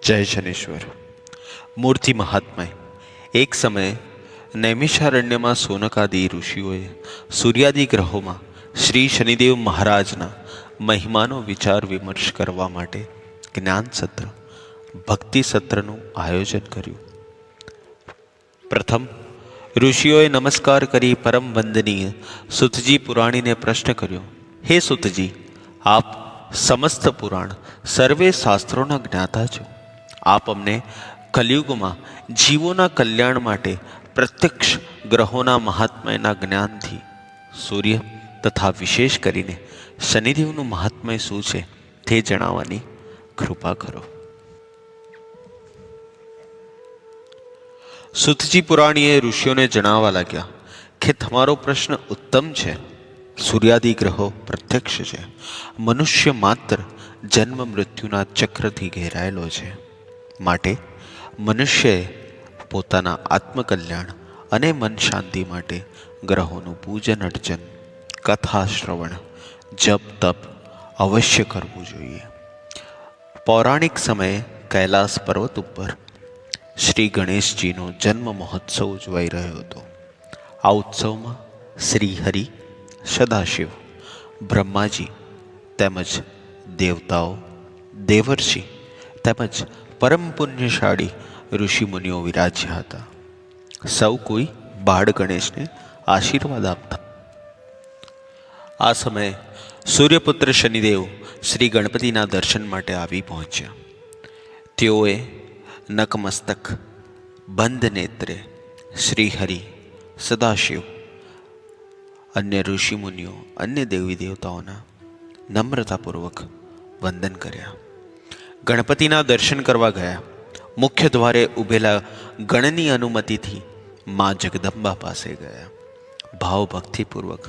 જય શનેશ્વર. મૂર્તિ મહાત્મય. એક સમયે નૈમિષારણ્યમાં સોનકાદી ઋષિઓએ સૂર્યાદિ ગ્રહોમાં શ્રી શનિદેવ મહારાજના મહિમાનો વિચાર વિમર્શ કરવા માટે જ્ઞાન સત્ર, ભક્તિ સત્રનું આયોજન કર્યું. પ્રથમ ઋષિઓએ નમસ્કાર કરી પરમ વંદનીય સુતજી પુરાણીને પ્રશ્ન કર્યો, હે સુતજી, આપ સમસ્ત પુરાણ સર્વે શાસ્ત્રોના જ્ઞાતા છો. આપ અમને કલિયુગમાં જીવોના કલ્યાણ માટે પ્રત્યક્ષ ગ્રહોના મહાત્મ્યના જ્ઞાનથી સૂર્ય તથા વિશેષ કરીને શનિદેવનું મહાત્મ્ય શું છે તે જણાવવાની કૃપા કરો. સુતજી પુરાણીએ ઋષિઓને જણાવવા લાગ્યા કે તમારો પ્રશ્ન ઉત્તમ છે. સૂર્યાદિ ગ્રહો પ્રત્યક્ષ છે. મનુષ્ય માત્ર જન્મ મૃત્યુના ચક્રથી ઘેરાયેલો છે. માટે મનુષ્યએ પોતાના આત્મકલ્યાણ અને મન શાંતિ માટે ગ્રહોનું પૂજન અર્ચન, કથા શ્રવણ, જપ તપ અવશ્ય કરવું જોઈએ. પૌરાણિક સમયે કૈલાસ પર્વત ઉપર શ્રી ગણેશજીનો જન્મ મહોત્સવ ઉજવાઈ રહ્યો હતો. આ ઉત્સવમાં શ્રી હરિ, સદાશિવ, બ્રહ્માજી તેમજ દેવતાઓ, દેવર્ષિ તેમજ પરમ પુણ્યશાળી ઋષિમુનિઓ વિરાજ્યા હતા. સૌ કોઈ બાળ ગણેશને આશીર્વાદ આપતા. આ સમયે સૂર્યપુત્ર શનિદેવ શ્રી ગણપતિના દર્શન માટે આવી પહોંચ્યા. તેઓએ નકમસ્તક, બંધ નેત્રે શ્રી હરિ, સદાશિવ, અન્ય ઋષિમુનિઓ, અન્ય દેવી દેવતાઓના નમ્રતાપૂર્વક વંદન કર્યા. ગણપતિના દર્શન કરવા ગયા. મુખ્ય દ્વારે ઊભેલા ગણની અનુમતિથી મા જગદંબા પાસે ગયા. ભાવભક્તિપૂર્વક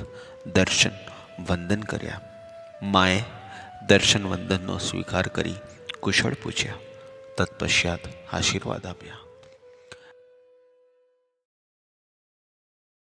દર્શન વંદન કર્યા. માએ દર્શન વંદનનો સ્વીકાર કરી કુશળ પૂછ્યા. તત્પશ્ચાત આશીર્વાદ આપ્યા.